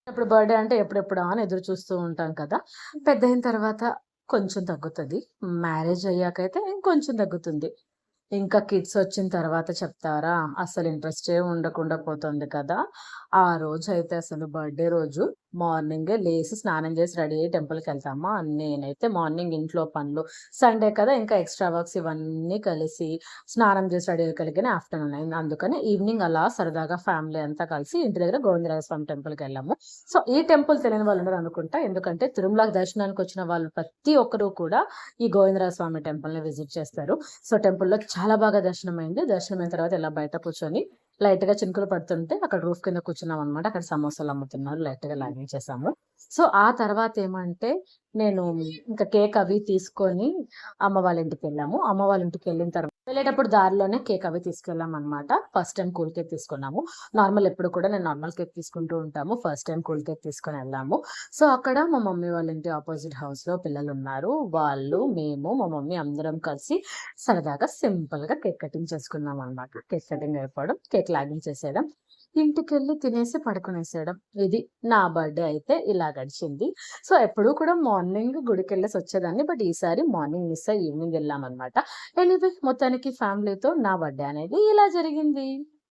ఇప్పుడు బర్త్‌డే అంటే ఎప్పుడెప్పుడా అని ఎదురు చూస్తూ ఉంటాం కదా! పెద్దయిన తర్వాత కొంచెం తగ్గుతది. మ్యారేజ్ అయ్యాకైతే ఇంకొంచెం తగ్గుతుంది. ఇంకా కిడ్సొచ్చిన తర్వాత చెప్తారా? అసలు ఇంట్రెస్టే ఉండకుండా పోతుంది కదా! ఆ రోజైతే అసలు బర్త్‌డే రోజు మార్నింగే లేసి, స్నానం చేసి, రెడీ అయ్యి టెంపుల్‌కెళ్తామా, నేనైతే మార్నింగ్ ఇంట్లో పనులు సండే కదా! ఇంకా ఎక్స్‌ట్రా వర్క్స్ ఇవన్నీ కలిసి స్నానం చేసి రెడీ అయ్యేకలిగానే ఆఫ్టర్‌నూన్ అయింది. అందుకని ఈవినింగ్ అలా సరదాగా ఫ్యామిలీ అంతా కలిసి ఇంటి దగ్గర గోవిందరాజ స్వామి టెంపుల్‌కెళ్ళాము. సో, ఈ టెంపుల్ తెలియని వాళ్ళు ఉండరనుకుంటా. ఎందుకంటే తిరుమలకి దర్శనానికొచ్చిన వాళ్ళు ప్రతి ఒక్కరు కూడా ఈ గోవిందరాజ స్వామి టెంపుల్‌ని విజిట్ చేస్తారు. సో, టెంపుల్‌లో చాలా బాగా దర్శనమైంది. దర్శనమైన తర్వాత ఇలా బయట కూర్చొని లైట్‌గా చినుకులు పడుతుంటే అక్కడ రూఫ్ కింద కూర్చున్నామనమాట. అక్కడ సమోసాలమ్ముతున్నారు. లైట్‌గా లాగించేసాము. సో, ఆ తర్వాతేమంటే నేను ఇంకా కేక్ అవి తీసుకొని అమ్మ వాళ్ళ ఇంటికెళ్ళాము. అమ్మ వాళ్ళ ఇంటికెళ్ళిన తర్వాత వెళ్ళేటప్పుడు దారిలోనే కేక్ అవి తీసుకెళ్ళామనమాట. ఫస్ట్ టైమ్ కూల్ కేక్ తీసుకున్నాము. నార్మల్ ఎప్పుడు కూడా నేను నార్మల్ కేక్ తీసుకుంటూ ఉంటాము. ఫస్ట్ టైమ్ కూల్ కేక్ తీసుకొనెళ్ళాము. సో, అక్కడ మా మమ్మీ వాళ్ళ ఇంటి అపోజిట్ హౌస్‌లో పిల్లలున్నారు. వాళ్ళు, మేము, మా మమ్మీ అందరం కలిసి సరదాగా సింపుల్‌గా కేక్ కటింగ్ చేసుకున్నామనమాట. కేక్ కటింగ్ అయిపోవడం, కేక్ లాగించేసేయడం, ఇంటికెళ్ళి తినేసి పడుకునేసేయడం. ఇది నా బర్త్‌డే అయితే ఇలా గడిచింది. సో, ఎప్పుడూ కూడా మార్నింగ్ గుడికెళ్ళేసొచ్చేదాన్ని. బట్ ఈసారి మార్నింగ్ మిస్ అయ్యి ఈవినింగ్ ఎళ్ళామనమాట. ఎనీవే మొత్తానికి ఫ్యామిలీతో నా బర్త్‌డే అనేది ఇలా జరిగింది.